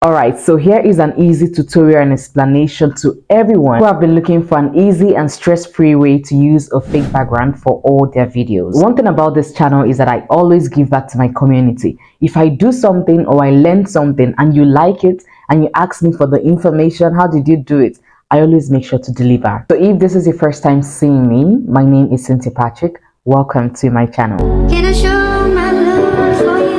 Alright, so here is an easy tutorial and explanation to everyone who have been looking for an easy and stress-free way to use a fake background for all their videos. One thing about this channel is that I always give back to my community. If I do something or I learn something and you like it and you ask me for the information, how did you do it? I always make sure to deliver. So if this is your first time seeing me, my name is Cynthia Patrick. Welcome to my channel. Can I show my love for you?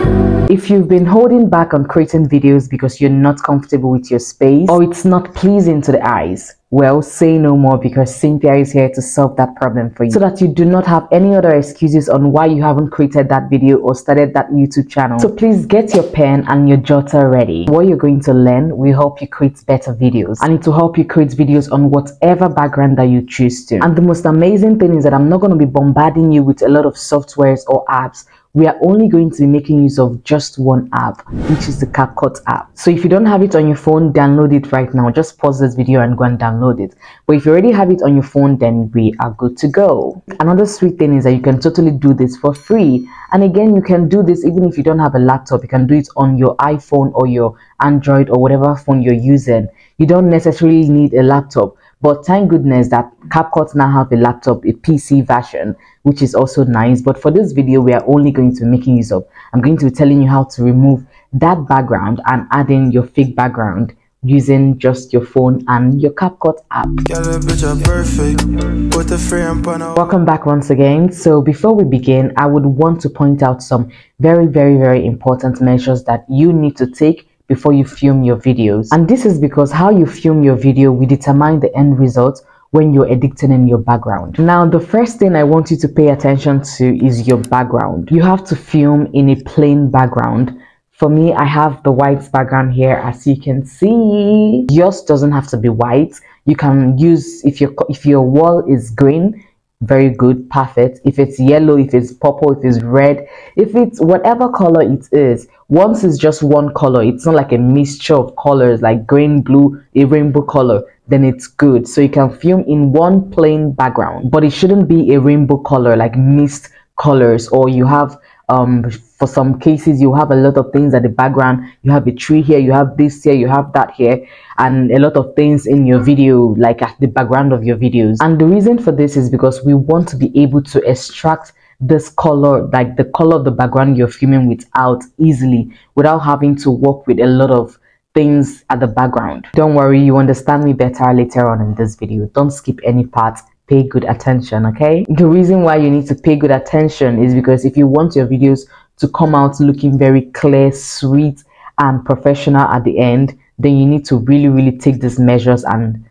If you've been holding back on creating videos because you're not comfortable with your space or it's not pleasing to the eyes, well, say no more, because Cynthia is here to solve that problem for you so that you do not have any other excuses on why you haven't created that video or started that YouTube channel. So please get your pen and your jotter ready. What you're going to learn will help you create better videos, and it will help you create videos on whatever background that you choose to. And the most amazing thing is that I'm not going to be bombarding you with a lot of softwares or apps. We are only going to be making use of just one app, which is the CapCut app. So if you don't have it on your phone, download it right now. Just pause this video and go and download it. But if you already have it on your phone, then we are good to go. Another sweet thing is that you can totally do this for free. And again, you can do this even if you don't have a laptop. You can do it on your iPhone or your Android or whatever phone you're using. You don't necessarily need a laptop. But thank goodness that CapCut now have a laptop, a PC version, which is also nice. But for this video, we are only going to be making use of, I'm going to be telling you how to remove that background and add in your fake background using just your phone and your CapCut app. Welcome back once again. So before we begin, I would want to point out some very important measures that you need to take before you film your videos. And this is because how you film your video will determine the end result when you're editing in your background. Now, the first thing I want you to pay attention to is your background. You have to film in a plain background. For me, I have the white background here, as you can see. Yours doesn't have to be white. You can use, if your wall is green, very good, perfect. If it's yellow, if it's purple, if it's red, if it's whatever color it is, once it's just one color, it's not like a mixture of colors like green, blue, a rainbow color, then it's good. So you can film in one plain background, but it shouldn't be a rainbow color like mixed colors, or you have for some cases you have a lot of things at the background. You have a tree here, you have this here, you have that here, and a lot of things in your video like at the background of your videos. And the reason for this is because we want to be able to extract this color, like the color of the background you're filming with, out easily without having to work with a lot of things at the background. Don't worry, you understand me better later on in this video. Don't skip any parts. Pay good attention, okay? The reason why you need to pay good attention is because if you want your videos to come out looking very clear, sweet, and professional at the end, then you need to really take these measures and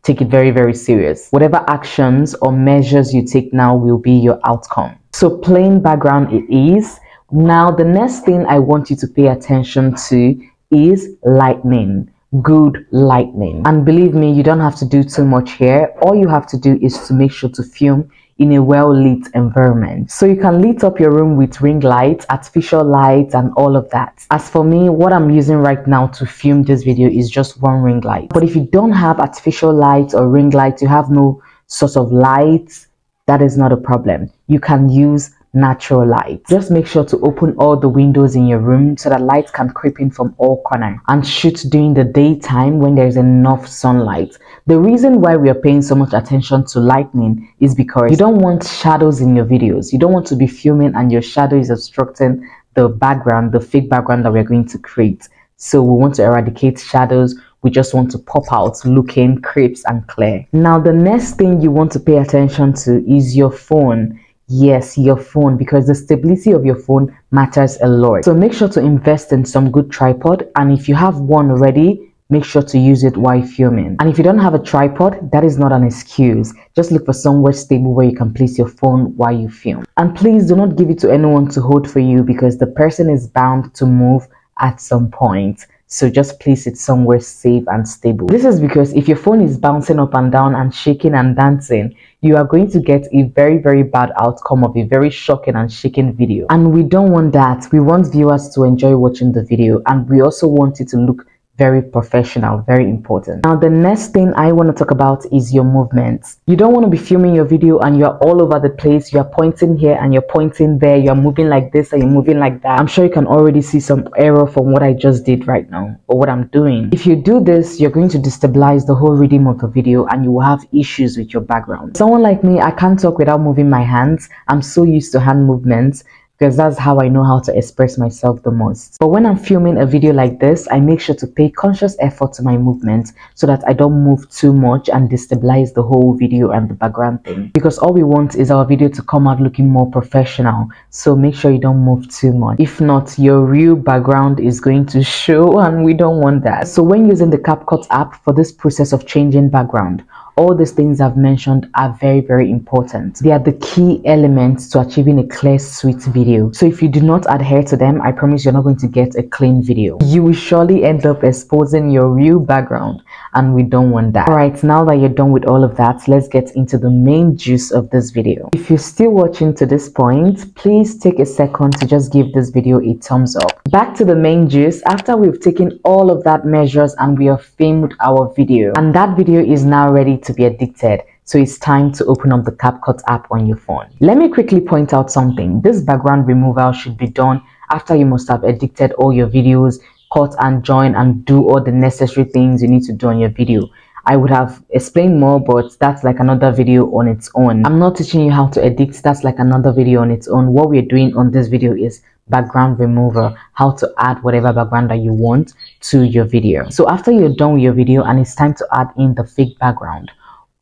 take it very serious. Whatever actions or measures you take now will be your outcome. So plain background it is. Now the next thing I want you to pay attention to is lightning. Good lightning. And believe me, you don't have to do too much here. All you have to do is to make sure to film in a well-lit environment. So you can lit up your room with ring lights, artificial lights, and all of that. As for me, what I'm using right now to film this video is just one ring light. But if you don't have artificial lights or ring lights, you have no sort of lights, that is not a problem. You can use natural light. Just make sure to open all the windows in your room so that light can creep in from all corners, and shoot during the daytime when there is enough sunlight. The reason why we are paying so much attention to lightning is because you don't want shadows in your videos. You don't want to be filming and your shadow is obstructing the background, the fake background that we're going to create. So we want to eradicate shadows. We just want to pop out looking crisp and clear. Now the next thing you want to pay attention to is your phone. Yes, your phone, because the stability of your phone matters a lot. So make sure to invest in some good tripod, and if you have one already, make sure to use it while filming. And if you don't have a tripod, that is not an excuse. Just look for somewhere stable where you can place your phone while you film. And please do not give it to anyone to hold for you, because the person is bound to move at some point. So just place it somewhere safe and stable. This is because if your phone is bouncing up and down and shaking and dancing, you are going to get a very bad outcome of a very shocking and shaking video. And we don't want that. We want viewers to enjoy watching the video, and we also want it to look very professional, very important. Now the next thing I want to talk about is your movements. You don't want to be filming your video and you're all over the place. You're pointing here and you're pointing there. You're moving like this and you're moving like that. I'm sure you can already see some error from what I just did right now, or what I'm doing. If you do this, you're going to destabilize the whole rhythm of the video and you will have issues with your background. Someone like me, I can't talk without moving my hands. I'm so used to hand movements, because that's how I know how to express myself the most. But when I'm filming a video like this, I make sure to pay conscious effort to my movements so that I don't move too much and destabilize the whole video and the background thing. Because all we want is our video to come out looking more professional. So make sure you don't move too much. If not, your real background is going to show and we don't want that. So when using the CapCut app for this process of changing background, all these things I've mentioned are very, very important. They are the key elements to achieving a clear, sweet video. So if you do not adhere to them, I promise you're not going to get a clean video. You will surely end up exposing your real background, and we don't want that. Alright, now that you're done with all of that, let's get into the main juice of this video. If you're still watching to this point, please take a second to just give this video a thumbs up. Back to the main juice. After we've taken all of that measures and we have filmed our video, and that video is now ready to be edited, so it's time to open up the CapCut app on your phone. Let me quickly point out something. This background removal should be done after you must have edited all your videos, cut and join and do all the necessary things you need to do on your video. I would have explained more, but that's like another video on its own. I'm not teaching you how to edit. That's like another video on its own. What we're doing on this video is background remover, how to add whatever background that you want to your video. So after you're done with your video and it's time to add in the fake background,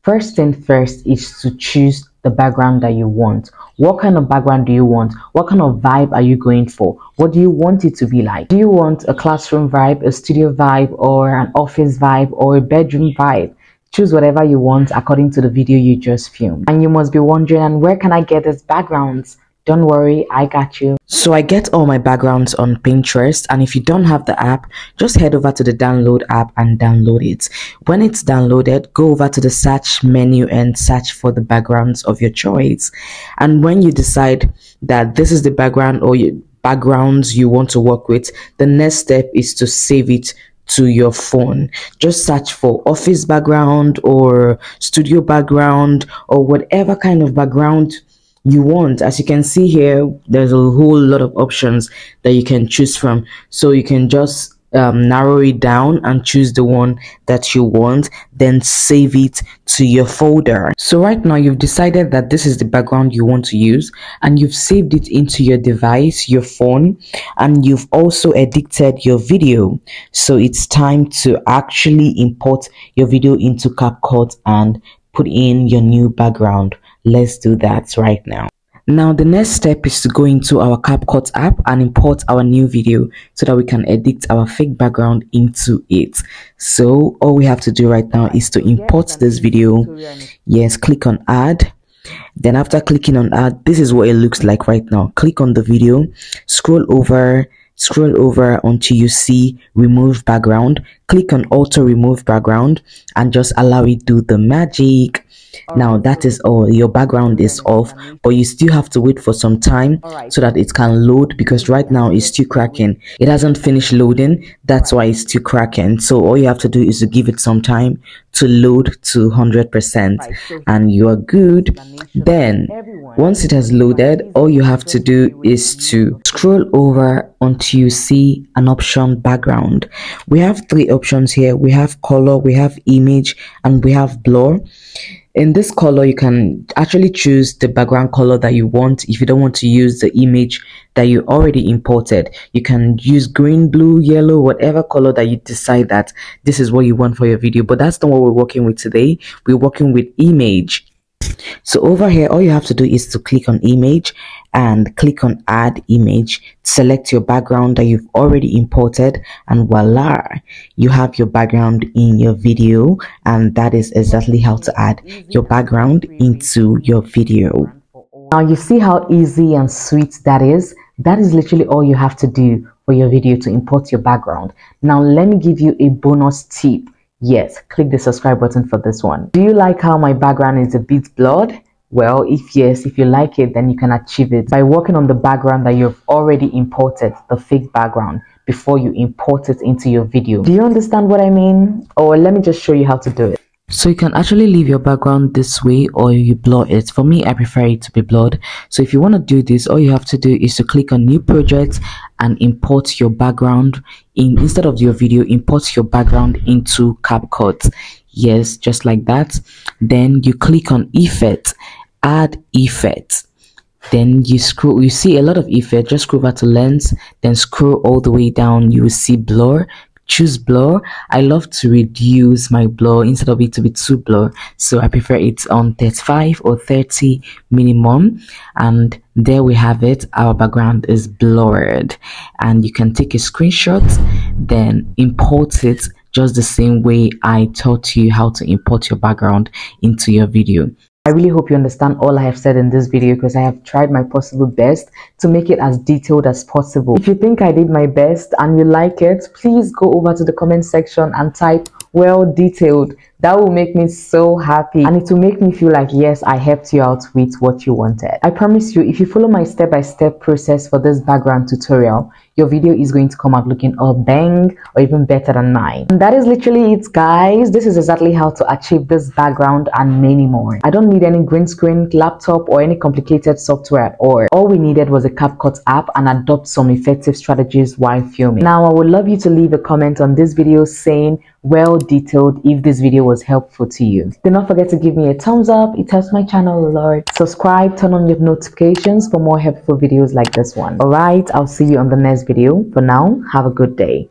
first thing first is to choose the background that you want. What kind of background do you want? What kind of vibe are you going for? What do you want it to be like? Do you want a classroom vibe, a studio vibe, or an office vibe, or a bedroom vibe? Choose whatever you want according to the video you just filmed. And you must be wondering, and where can I get these backgrounds? Don't worry, I got you. So I get all my backgrounds on Pinterest, and if you don't have the app, just head over to the download app and download it. When it's downloaded, go over to the search menu and search for the backgrounds of your choice. And when you decide that this is the background or your backgrounds you want to work with, the next step is to save it to your phone. Just search for office background or studio background or whatever kind of background you want. As you can see here, there's a whole lot of options that you can choose from, so you can just narrow it down and choose the one that you want, then save it to your folder. So right now you've decided that this is the background you want to use, and you've saved it into your device, your phone, and you've also edited your video. So it's time to actually import your video into CapCut and put in your new background. Let's do that right now. Now the next step is to go into our CapCut app and import our new video so that we can edit our fake background into it. So all we have to do right now is to import this video. Yes, click on add. Then after clicking on add, this is what it looks like right now. Click on the video, scroll over until you see remove background. Click on auto remove background and just allow it to do the magic. Now that is all. Your background is off, but you still have to wait for some time so that it can load, because right now it's still cracking. It hasn't finished loading, that's why it's still cracking. So all you have to do is to give it some time to load to 100% and you are good. Then once it has loaded, all you have to do is to scroll over until you see an option background. We have three options here. We have color, we have image, and we have blur. In this color, you can actually choose the background color that you want. If you don't want to use the image that you already imported, you can use green, blue, yellow, whatever color that you decide that this is what you want for your video. But that's not what we're working with today. We're working with image. So over here, all you have to do is to click on image and click on add image, select your background that you've already imported, and voila, you have your background in your video. And that is exactly how to add your background into your video. Now you see how easy and sweet that is. That is literally all you have to do for your video to import your background. Now let me give you a bonus tip. Yes, click the subscribe button for this one. Do you like how my background is a bit blurred? Well, if yes, if you like it, then you can achieve it by working on the background that you've already imported, the fake background, before you import it into your video. Do you understand what I mean? Or let me just show you how to do it. So you can actually leave your background this way, or you blur it. For me, I prefer it to be blurred. So if you want to do this, all you have to do is to click on new project and import your background instead of your video, import your background into CapCut. Yes, just like that. Then you click on effect, add effect. Then you see a lot of effect. Just scroll over to lens, then scroll all the way down. You will see blur. Choose blur. I love to reduce my blur instead of it to be too blur, so I prefer it on 35 or 30 minimum. And there we have it. Our background is blurred, and you can take a screenshot, then import it just the same way I taught you how to import your background into your video. I really hope you understand all I have said in this video, because I have tried my possible best to make it as detailed as possible. If you think I did my best and you like it, please go over to the comment section and type well detailed. That will make me so happy, and it will make me feel like, yes, I helped you out with what you wanted. I promise you, if you follow my step-by-step process for this background tutorial, your video is going to come out looking all bang or even better than mine. And that is literally it, guys. This is exactly how to achieve this background and many more. I don't need any green screen, laptop, or any complicated software at all. All we needed was a CapCut app and adopt some effective strategies while filming. Now, I would love you to leave a comment on this video saying well detailed if this video was helpful to you. Do not forget to give me a thumbs up. It helps my channel a lot. Subscribe, turn on your notifications for more helpful videos like this one. Alright, I'll see you on the next video. For now, have a good day.